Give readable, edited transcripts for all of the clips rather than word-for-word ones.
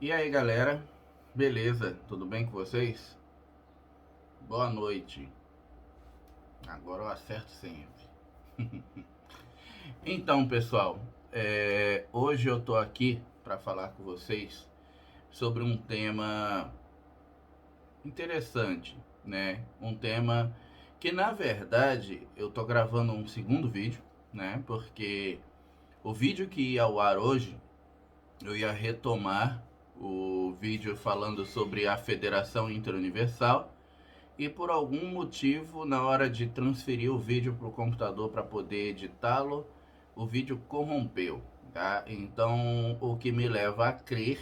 E aí, galera? Beleza? Tudo bem com vocês? Boa noite. Agora eu acerto sempre. Então, pessoal, hoje eu tô aqui para falar com vocês sobre um tema interessante, né? Um tema que, na verdade, eu tô gravando um segundo vídeo, né? Porque o vídeo que ia ao ar hoje, eu ia retomar o vídeo falando sobre a Federação Interuniversal. E por algum motivo, na hora de transferir o vídeo para o computador para poder editá-lo, o vídeo corrompeu, tá? Então, o que me leva a crer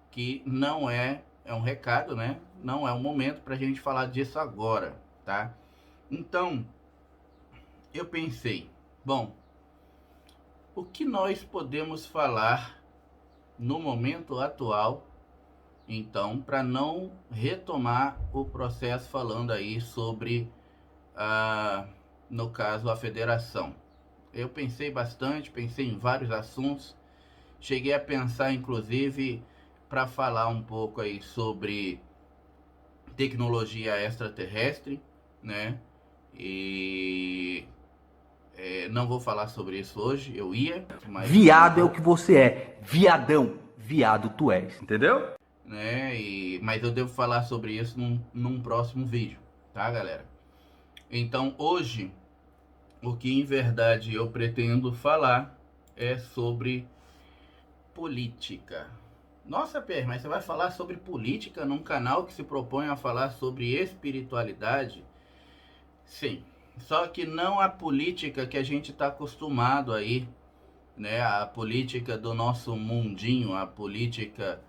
que não é um recado, né? Não é um momento para a gente falar disso agora, tá? Então, eu pensei, bom, o que nós podemos falar no momento atual, então, para não retomar o processo falando aí sobre a, no caso, a federação. Eu pensei bastante, pensei em vários assuntos, cheguei a pensar, inclusive, para falar um pouco aí sobre tecnologia extraterrestre, né? E não vou falar sobre isso hoje, eu ia, mas não Viado é o vou, que você é. Viadão. Viado tu és. Entendeu? né? Mas eu devo falar sobre isso num próximo vídeo, tá, galera? Então, hoje, o que em verdade eu pretendo falar é sobre política. Nossa, Pierre, mas você vai falar sobre política num canal que se propõe a falar sobre espiritualidade? Sim, só que não a política que a gente está acostumado aí, né? A política do nosso mundinho, a política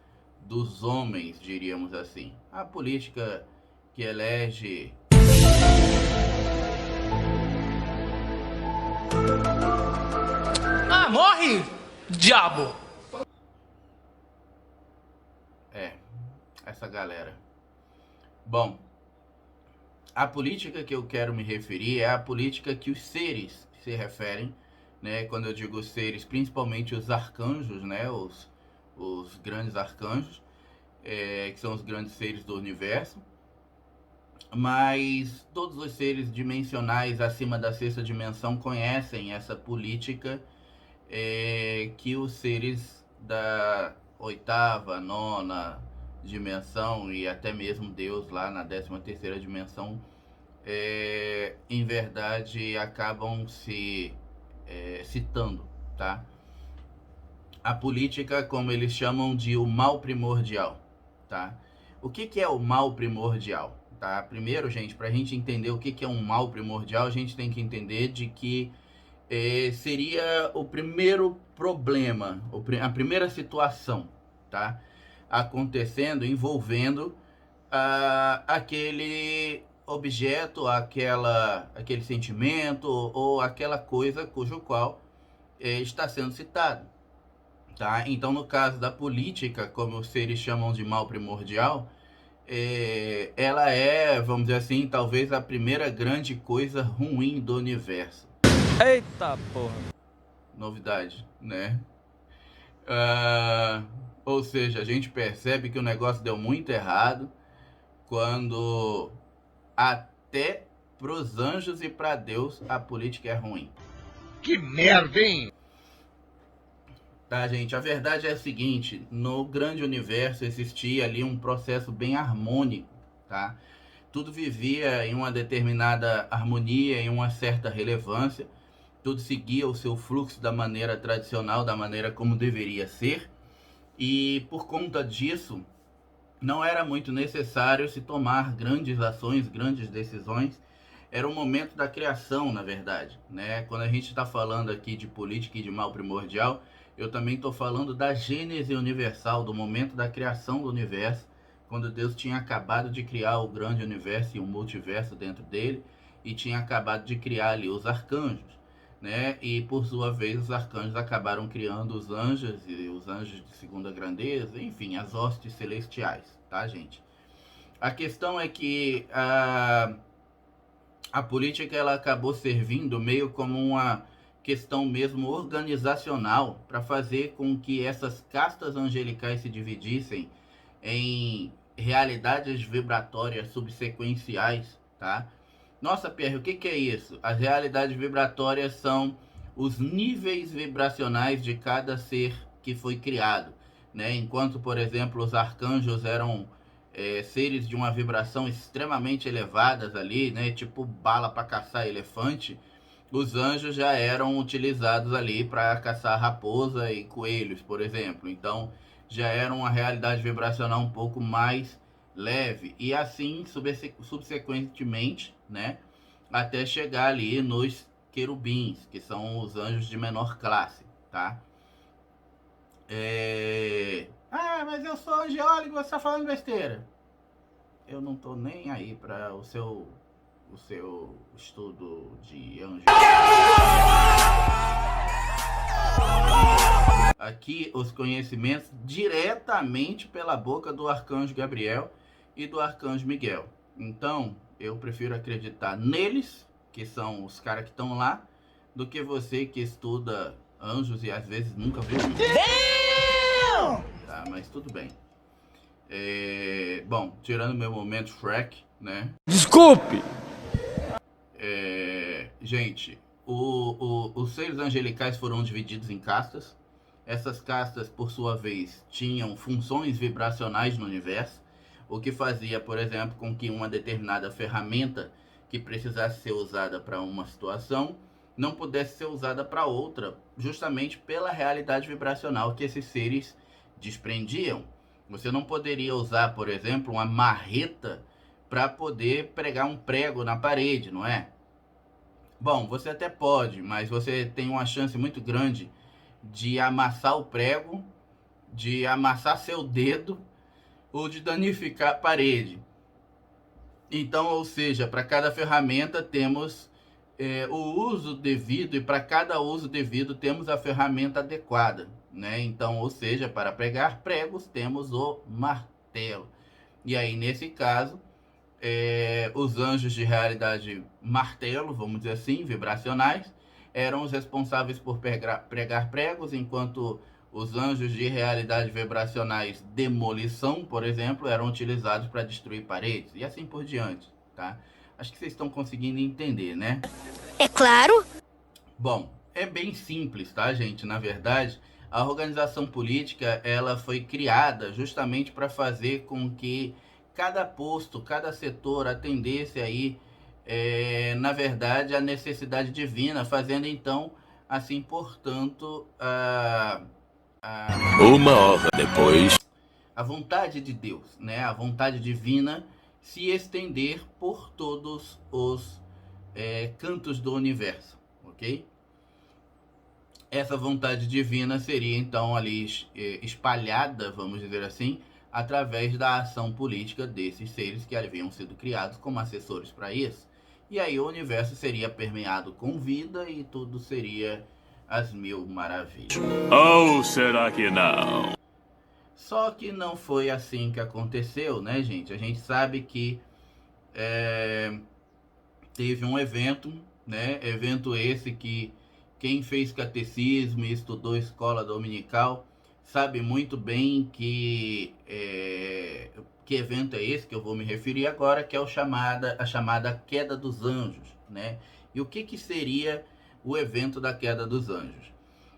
dos homens, diríamos assim. A política que elege. Ah, morre, diabo! É, essa galera. Bom, a política que eu quero me referir é a política que os seres se referem, né? Quando eu digo seres, principalmente os arcanjos, né? Os grandes arcanjos, que são os grandes seres do universo. Mas todos os seres dimensionais acima da sexta dimensão conhecem essa política que os seres da oitava, nona dimensão e até mesmo Deus lá na 13ª dimensão em verdade acabam se citando, tá? A política, como eles chamam de o mal primordial, tá? O que é o mal primordial, tá? Primeiro, gente, para a gente entender o que é um mal primordial, a gente tem que entender de que seria o primeiro problema, a primeira situação, tá? Acontecendo, envolvendo aquele objeto, aquele sentimento ou aquela coisa cujo qual está sendo citado, tá? Então, no caso da política, como os seres chamam de mal primordial, ela é, vamos dizer assim, talvez a primeira grande coisa ruim do universo. Eita porra! Novidade, né? Ah, ou seja, a gente percebe que o negócio deu muito errado quando até pros anjos e para Deus a política é ruim. Que merda, hein? Tá, gente? A verdade é a seguinte: no grande universo existia ali um processo bem harmônico, tá? Tudo vivia em uma determinada harmonia, em uma certa relevância, tudo seguia o seu fluxo da maneira tradicional, da maneira como deveria ser, e por conta disso, não era muito necessário se tomar grandes ações, grandes decisões. Era o momento da criação, na verdade, né? Quando a gente está falando aqui de política e de mal primordial, eu também estou falando da gênese universal, do momento da criação do universo, quando Deus tinha acabado de criar o grande universo e o multiverso dentro dele, e tinha acabado de criar ali os arcanjos, né? E por sua vez os arcanjos acabaram criando os anjos e os anjos de segunda grandeza, enfim, as hostes celestiais, tá, gente? A questão é que a política ela acabou servindo meio como uma questão mesmo organizacional para fazer com que essas castas angelicais se dividissem em realidades vibratórias subsequenciais, tá? Nossa, Pierre, o que é isso? As realidades vibratórias são os níveis vibracionais de cada ser que foi criado, né? Enquanto, por exemplo, os arcanjos eram seres de uma vibração extremamente elevadas ali, né? Tipo bala para caçar elefante. Os anjos já eram utilizados ali para caçar raposa e coelhos, por exemplo. Então, já era uma realidade vibracional um pouco mais leve. E assim, subsequentemente, né? Até chegar ali nos querubins, que são os anjos de menor classe, tá? Ah, mas eu sou angiólogo e você está falando besteira. Eu não tô nem aí para o seu estudo de anjo. Aqui os conhecimentos diretamente pela boca do arcanjo Gabriel e do arcanjo Miguel. Então, eu prefiro acreditar neles, que são os caras que estão lá, do que você que estuda anjos e às vezes nunca viu. Tá, mas tudo bem. Bom, tirando meu momento Shrek, né? Desculpe! Gente, os seres angelicais foram divididos em castas. Essas castas, por sua vez, tinham funções vibracionais no universo, o que fazia, por exemplo, com que uma determinada ferramenta que precisasse ser usada para uma situação não pudesse ser usada para outra, justamente pela realidade vibracional que esses seres desprendiam. Você não poderia usar, por exemplo, uma marreta para poder pregar um prego na parede, não é? Bom, você até pode, mas você tem uma chance muito grande de amassar o prego, de amassar seu dedo ou de danificar a parede. Então, ou seja, para cada ferramenta temos o uso devido, e para cada uso devido temos a ferramenta adequada, né? Então, ou seja, para pregar pregos temos o martelo. E aí, nesse caso, os anjos de realidade martelo, vamos dizer assim, vibracionais, eram os responsáveis por pregar pregos, enquanto os anjos de realidade vibracionais demolição, por exemplo, eram utilizados para destruir paredes, e assim por diante, tá? Acho que vocês estão conseguindo entender, né? É claro. Bom, é bem simples, tá, gente? Na verdade, a organização política, ela foi criada justamente para fazer com que cada posto, cada setor atendesse aí, na verdade, a necessidade divina, fazendo então, assim, portanto, Uma hora depois, a vontade de Deus, né? A vontade divina se estender por todos os cantos do universo, ok? Essa vontade divina seria então ali espalhada, vamos dizer assim, através da ação política desses seres que haviam sido criados como assessores para isso. E aí o universo seria permeado com vida e tudo seria as mil maravilhas. ou será que não? Só que não foi assim que aconteceu, né, gente? A gente sabe que teve um evento, né? Evento esse que quem fez catecismo e estudou escola dominical sabe muito bem que evento é esse que eu vou me referir agora, que é a chamada queda dos anjos, né? E o que seria o evento da queda dos anjos?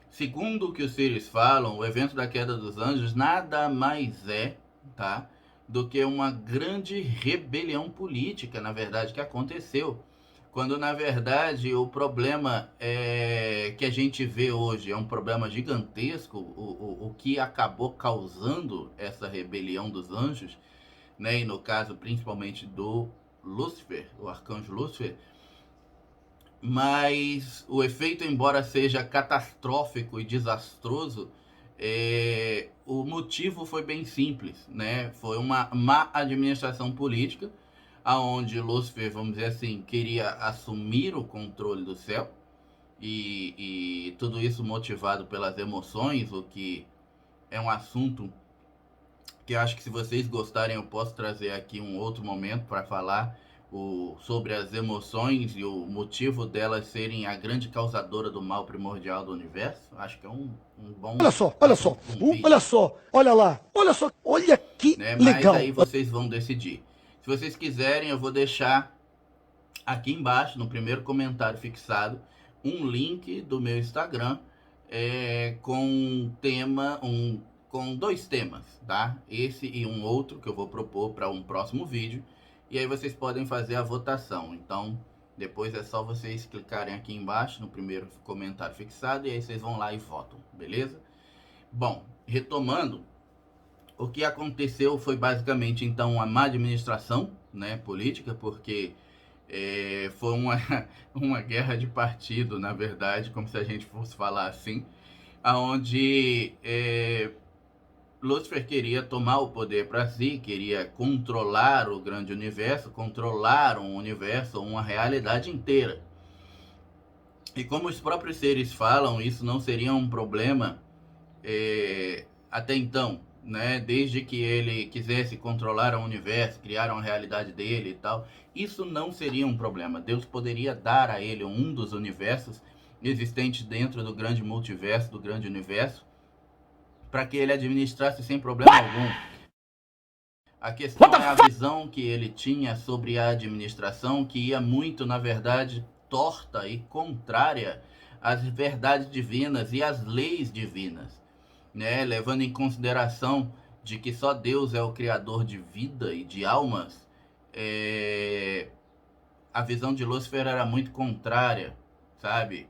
Segundo o que os seres falam, o evento da queda dos anjos nada mais é, tá, do que uma grande rebelião política, na verdade, que aconteceu. Quando, na verdade, o problema que a gente vê hoje é um problema gigantesco, o que acabou causando essa rebelião dos anjos, né, e no caso, principalmente do Lúcifer, o arcanjo Lúcifer. Mas o efeito, embora seja catastrófico e desastroso, o motivo foi bem simples, né? Foi uma má administração política, aonde Lúcifer, vamos dizer assim, queria assumir o controle do céu, e tudo isso motivado pelas emoções, o que é um assunto que eu acho que, se vocês gostarem, eu posso trazer aqui um outro momento para falar sobre as emoções e o motivo delas serem a grande causadora do mal primordial do universo. Acho que é um bom... Olha só, vídeo, olha só, olha lá, olha só, olha que né? legal. Mas aí vocês vão decidir. Se vocês quiserem, eu vou deixar aqui embaixo, no primeiro comentário fixado, um link do meu Instagram com com 2 temas, tá? Esse e um outro que eu vou propor para um próximo vídeo. E aí vocês podem fazer a votação. Então, depois é só vocês clicarem aqui embaixo no primeiro comentário fixado e aí vocês vão lá e votam, beleza? Bom, retomando, o que aconteceu foi basicamente então uma má administração, né, política, porque foi uma guerra de partido, na verdade, como se a gente fosse falar assim, onde Lúcifer queria tomar o poder para si, queria controlar o grande universo, controlar um universo, uma realidade inteira. E como os próprios seres falam, isso não seria um problema até então, né? Desde que ele quisesse controlar o universo, criar uma realidade dele e tal, isso não seria um problema. Deus poderia dar a ele um dos universos existentes dentro do grande multiverso, do grande universo, para que ele administrasse sem problema algum. A questão é a visão que ele tinha sobre a administração, que ia muito, na verdade, torta e contrária às verdades divinas e às leis divinas, né? Levando em consideração de que só Deus é o criador de vida e de almas, a visão de Lúcifer era muito contrária, sabe?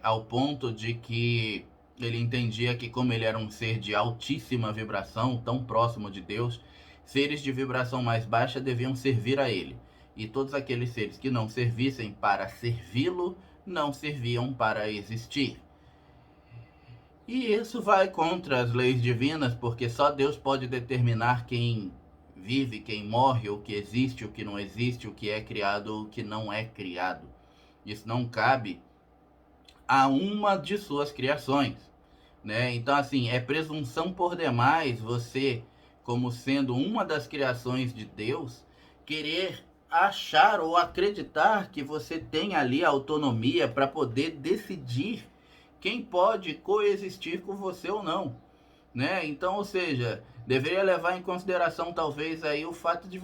Ao ponto de que ele entendia que, como ele era um ser de altíssima vibração, tão próximo de Deus, seres de vibração mais baixa deviam servir a ele. E todos aqueles seres que não servissem para servi-lo, não serviam para existir. E isso vai contra as leis divinas, porque só Deus pode determinar quem vive, quem morre, o que existe, o que não existe, o que é criado, o que não é criado. Isso não cabe a uma de suas criações, né? Então, assim, é presunção por demais você, como sendo uma das criações de Deus, querer achar ou acreditar que você tem ali a autonomia para poder decidir quem pode coexistir com você ou não, né? Então, ou seja, deveria levar em consideração talvez aí o fato de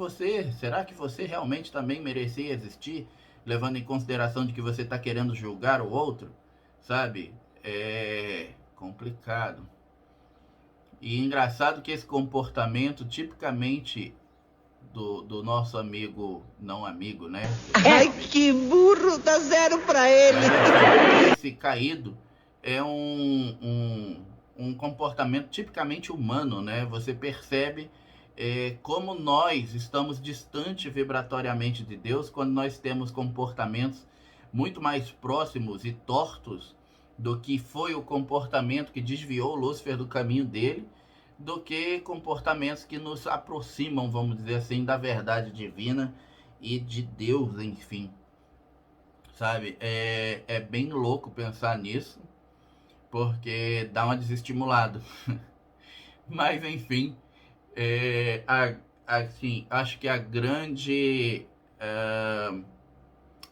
será que você realmente também merecia existir, levando em consideração de que você está querendo julgar o outro, sabe? É complicado. E engraçado que esse comportamento tipicamente do nosso amigo, não amigo, né? Ai, que burro, dá 0 pra ele. Esse caído é um comportamento tipicamente humano, né? Você percebe como nós estamos distante vibratoriamente de Deus quando nós temos comportamentos muito mais próximos e tortos do que foi o comportamento que desviou Lúcifer do caminho dele, do que comportamentos que nos aproximam, vamos dizer assim, da verdade divina e de Deus, enfim. Sabe? É bem louco pensar nisso, porque dá uma desestimulada. Mas, enfim, assim, acho que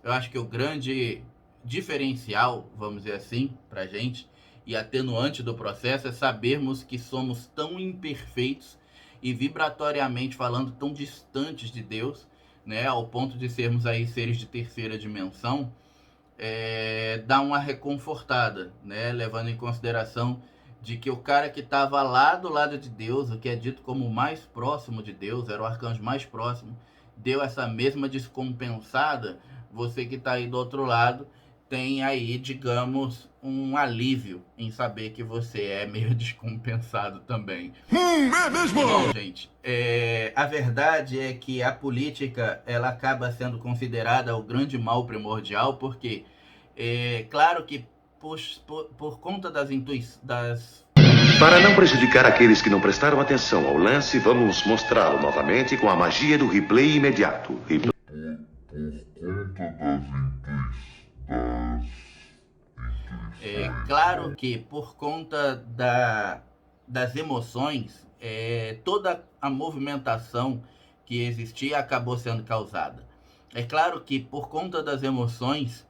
eu acho que o grande diferencial, vamos dizer assim, pra gente, e atenuante do processo é sabermos que somos tão imperfeitos e vibratoriamente falando tão distantes de Deus, né, ao ponto de sermos aí seres de terceira dimensão, dá uma reconfortada, né, levando em consideração de que o cara que estava lá do lado de Deus, o que é dito como o mais próximo de Deus, era o arcanjo mais próximo, deu essa mesma descompensada. Você que está aí do outro lado tem aí, digamos, um alívio em saber que você é meio descompensado também. É mesmo? Bom, gente, a verdade é que a política, ela acaba sendo considerada o grande mal primordial, porque, claro que por conta das Para não prejudicar aqueles que não prestaram atenção ao lance, vamos mostrá-lo novamente com a magia do replay imediato. Claro que por conta das emoções, toda a movimentação que existia acabou sendo causada. É claro que por conta das emoções,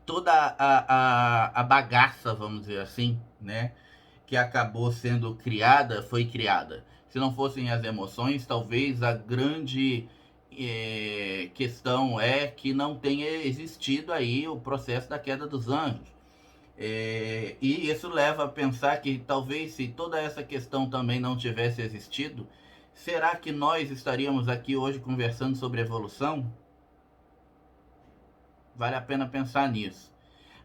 toda a bagaça, vamos dizer assim, né, que acabou sendo criada, foi criada. Se não fossem as emoções, talvez a grande questão é que não tenha existido aí o processo da queda dos anjos. E isso leva a pensar que talvez se toda essa questão também não tivesse existido, será que nós estaríamos aqui hoje conversando sobre evolução? Vale a pena pensar nisso.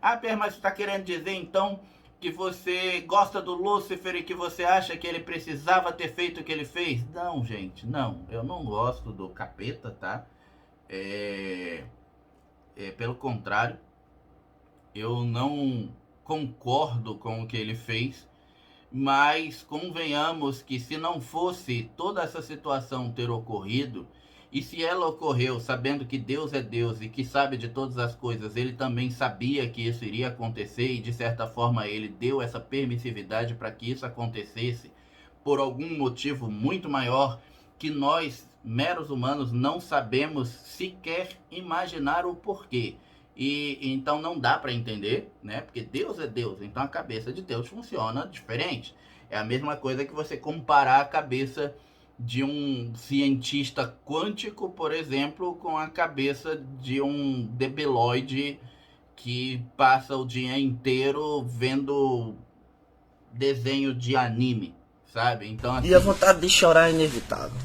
Ah, Pedro, mas você está querendo dizer então que você gosta do Lúcifer e que você acha que ele precisava ter feito o que ele fez? Não, gente, não. Eu não gosto do capeta, tá? Pelo contrário, eu não concordo com o que ele fez, mas convenhamos que se não fosse toda essa situação ter ocorrido, e se ela ocorreu sabendo que Deus é Deus e que sabe de todas as coisas, ele também sabia que isso iria acontecer e de certa forma ele deu essa permissividade para que isso acontecesse por algum motivo muito maior que nós, meros humanos, não sabemos sequer imaginar o porquê. E então não dá para entender, né? Porque Deus é Deus, então a cabeça de Deus funciona diferente. É a mesma coisa que você comparar a cabeça de um cientista quântico, por exemplo, com a cabeça de um debiloide que passa o dia inteiro vendo desenho de anime, sabe? Então, assim, E a vontade de chorar é inevitável.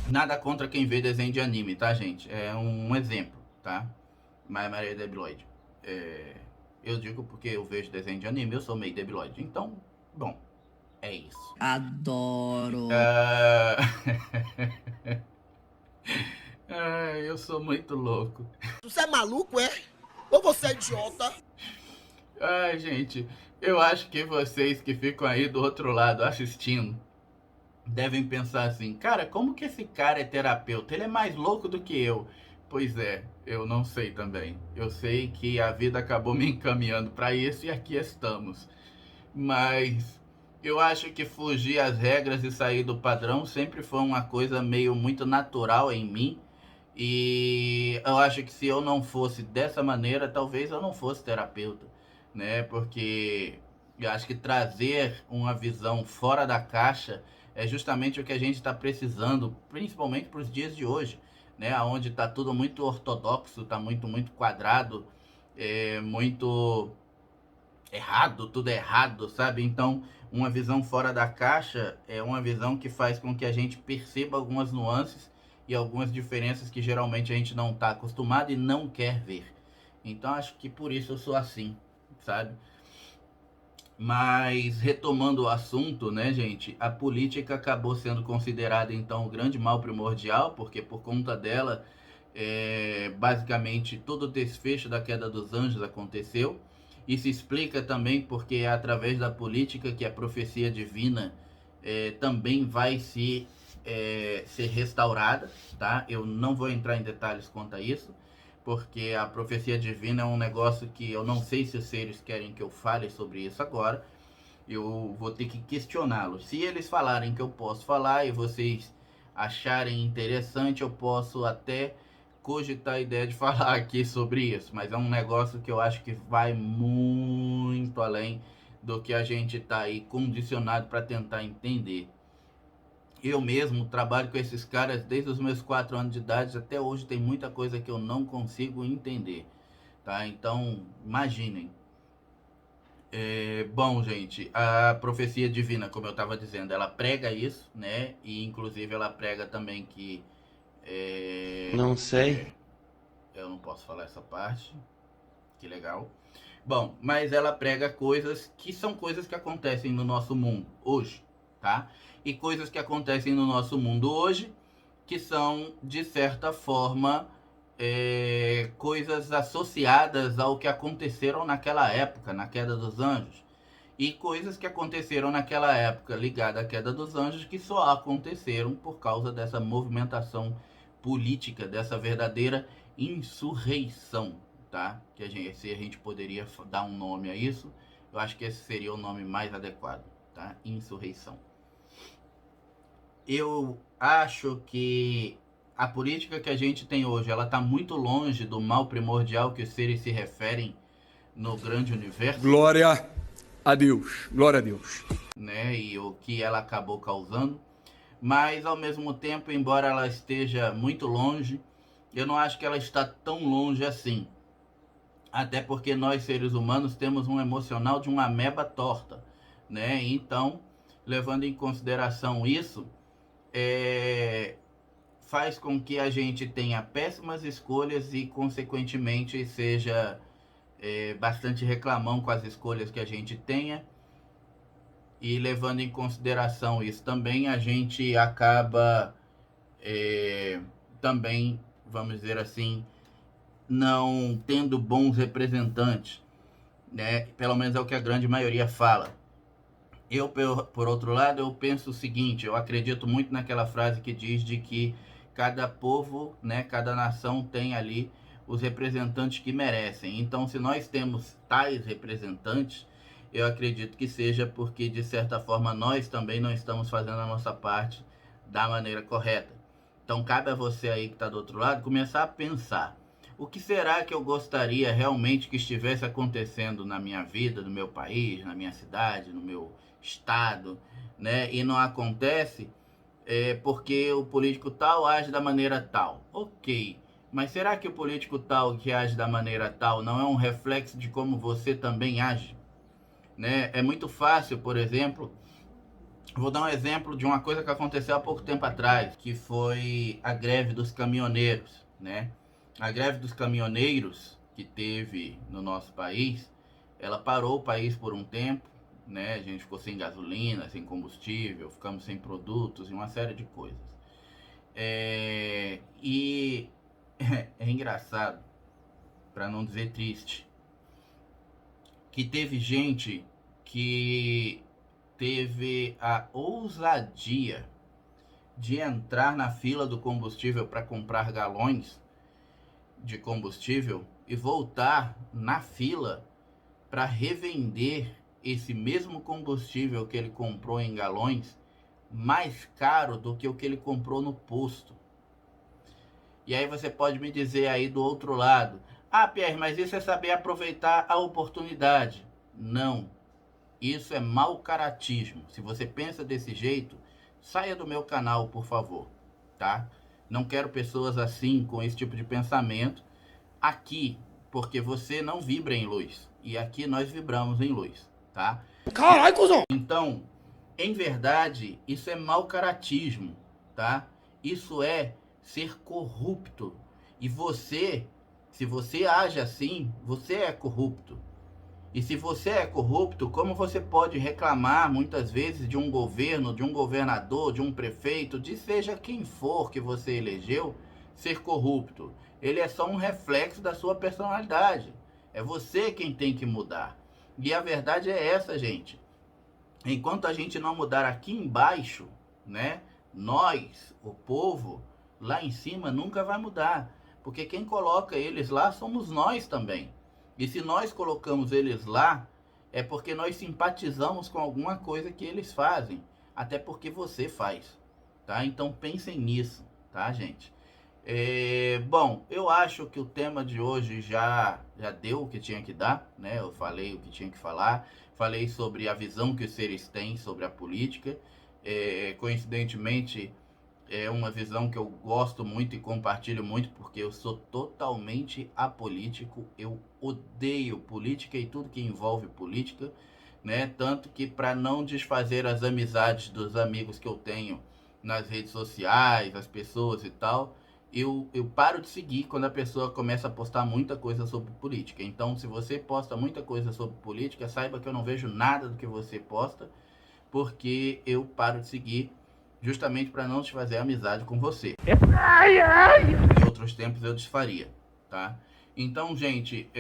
nada contra quem vê desenho de anime, tá, gente? É um exemplo, tá? Mas Maria é debiloide. Eu digo porque eu vejo desenho de anime, eu sou meio debiloide. Então, bom, é isso. Adoro. Eu sou muito louco. Você é maluco, é? Ou você é idiota? Ai, gente, eu acho que vocês que ficam aí do outro lado assistindo devem pensar assim, cara, como que esse cara é terapeuta? Ele é mais louco do que eu. Pois é, eu não sei também. Eu sei que a vida acabou me encaminhando para isso e aqui estamos. Mas eu acho que fugir às regras e sair do padrão sempre foi uma coisa meio muito natural em mim. E eu acho que se eu não fosse dessa maneira, talvez eu não fosse terapeuta, né? Porque eu acho que trazer uma visão fora da caixa é justamente o que a gente está precisando, principalmente para os dias de hoje, né? Onde está tudo muito ortodoxo, está muito quadrado, muito errado, tudo é errado, sabe? Então, uma visão fora da caixa é uma visão que faz com que a gente perceba algumas nuances e algumas diferenças que geralmente a gente não está acostumado e não quer ver. Então, acho que por isso eu sou assim, sabe? Mas, retomando o assunto, né, gente? A política acabou sendo considerada, então, o grande mal primordial, porque por conta dela, basicamente, todo o desfecho da queda dos anjos aconteceu. Isso explica também porque é através da política que a profecia divina também vai ser restaurada, tá? Eu não vou entrar em detalhes quanto a isso, porque a profecia divina é um negócio que eu não sei se os seres querem que eu fale sobre isso agora. Eu vou ter que questioná-los. Se eles falarem que eu posso falar e vocês acharem interessante, eu posso até cogitar a ideia de falar aqui sobre isso, mas é um negócio que eu acho que vai muito além do que a gente está aí condicionado para tentar entender. Eu mesmo trabalho com esses caras desde os meus 4 anos de idade, até hoje tem muita coisa que eu não consigo entender, tá? Então, imaginem. Bom, gente, a profecia divina, como eu estava dizendo, ela prega isso, né? E inclusive ela prega também que Não sei. eu não posso falar essa parte. Que legal. Bom, mas ela prega coisas que são coisas que acontecem no nosso mundo hoje, tá? E coisas que acontecem no nosso mundo hoje que são, de certa forma, coisas associadas ao que aconteceram naquela época, na queda dos anjos. E coisas que aconteceram naquela época ligadas à queda dos anjos que só aconteceram por causa dessa movimentação política, dessa verdadeira insurreição, tá? Se a gente poderia dar um nome a isso, eu acho que esse seria o nome mais adequado, tá? Insurreição. eu acho que a política que a gente tem hoje, ela está muito longe do mal primordial que os seres se referem no grande universo. Glória a Deus. Glória a Deus. Né, e o que ela acabou causando. Mas, ao mesmo tempo, embora ela esteja muito longe, eu não acho que ela está tão longe assim. Até porque nós, seres humanos, temos um emocional de uma ameba torta, né? Então, levando em consideração isso, faz com que a gente tenha péssimas escolhas e, consequentemente, seja bastante reclamão com as escolhas que a gente tenha. E levando em consideração isso também, a gente acaba também, vamos dizer assim, não tendo bons representantes, né? Pelo menos é o que a grande maioria fala. Eu, por outro lado, eu penso o seguinte, eu acredito muito naquela frase que diz de que cada povo, né, cada nação tem ali os representantes que merecem. Então, se nós temos tais representantes, eu acredito que seja porque, de certa forma, nós também não estamos fazendo a nossa parte da maneira correta. Então, cabe a você aí que está do outro lado começar a pensar: o que será que eu gostaria realmente que estivesse acontecendo na minha vida, no meu país, na minha cidade, no meu estado, né? E não acontece porque o político tal age da maneira tal. Ok, mas será que o político tal que age da maneira tal não é um reflexo de como você também age? Né? É muito fácil, por exemplo, vou dar um exemplo de uma coisa que aconteceu há pouco tempo atrás, que foi a greve dos caminhoneiros, né? A greve dos caminhoneiros que teve no nosso país, ela parou o país por um tempo, né? A gente ficou sem gasolina, sem combustível, ficamos sem produtos e uma série de coisas. E é engraçado, para não dizer triste, que teve gente que teve a ousadia de entrar na fila do combustível para comprar galões de combustível e voltar na fila para revender esse mesmo combustível que ele comprou em galões mais caro do que o que ele comprou no posto. E aí você pode me dizer aí do outro lado: ah, Pierre, mas isso é saber aproveitar a oportunidade. Não, isso é mau caratismo. Se você pensa desse jeito, saia do meu canal, por favor, tá? Não quero pessoas assim, com esse tipo de pensamento aqui, porque você não vibra em luz. E aqui nós vibramos em luz, tá? Caralho, cuzão! Então, em verdade, isso é mau caratismo, tá? Isso é ser corrupto. E você, se você age assim, você é corrupto. E se você é corrupto, como você pode reclamar muitas vezes de um governo, de um governador, de um prefeito, de seja quem for que você elegeu, ser corrupto? Ele é só um reflexo da sua personalidade. É você quem tem que mudar. E a verdade é essa, gente. Enquanto a gente não mudar aqui embaixo, né, nós, o povo, lá em cima nunca vai mudar. Porque quem coloca eles lá somos nós também. E se nós colocamos eles lá, é porque nós simpatizamos com alguma coisa que eles fazem. Até porque você faz, tá? Então pensem nisso, tá, gente? Bom, eu acho que o tema de hoje já deu o que tinha que dar, né? Eu falei o que tinha que falar. Falei sobre a visão que os seres têm sobre a política. Coincidentemente, é uma visão que eu gosto muito e compartilho muito, porque eu sou totalmente apolítico. Eu odeio política e tudo que envolve política, né? Tanto que, para não desfazer as amizades dos amigos que eu tenho nas redes sociais, as pessoas e tal, eu paro de seguir quando a pessoa começa a postar muita coisa sobre política. Então, se você posta muita coisa sobre política, saiba que eu não vejo nada do que você posta, porque eu paro de seguir justamente para não desfazer amizade com você. Em outros tempos eu desfaria, tá? Então, gente,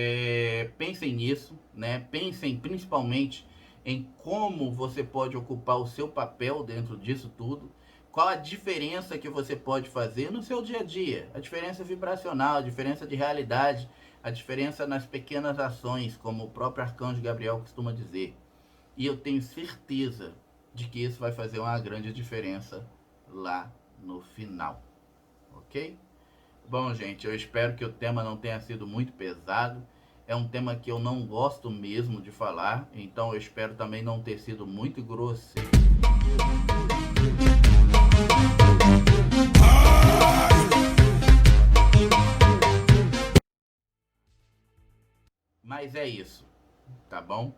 pensem nisso, né? Pensem principalmente em como você pode ocupar o seu papel dentro disso tudo. Qual a diferença que você pode fazer no seu dia a dia? A diferença vibracional, a diferença de realidade, a diferença nas pequenas ações, como o próprio Arcanjo Gabriel costuma dizer. E eu tenho certeza de que isso vai fazer uma grande diferença lá no final, ok? Bom, gente, eu espero que o tema não tenha sido muito pesado. É um tema que eu não gosto mesmo de falar, então eu espero também não ter sido muito grosseiro. Mas é isso, tá bom?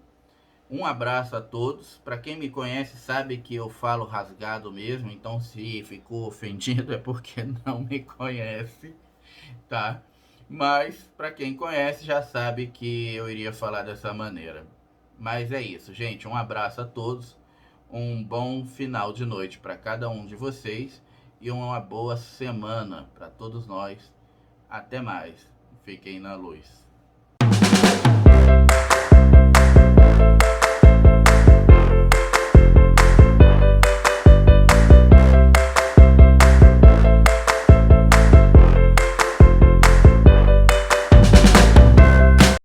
Um abraço a todos. Para quem me conhece sabe que eu falo rasgado mesmo, então se ficou ofendido é porque não me conhece, tá? Mas para quem conhece já sabe que eu iria falar dessa maneira. Mas é isso, gente. Um abraço a todos. Um bom final de noite para cada um de vocês e uma boa semana para todos nós. Até mais. Fiquem na luz.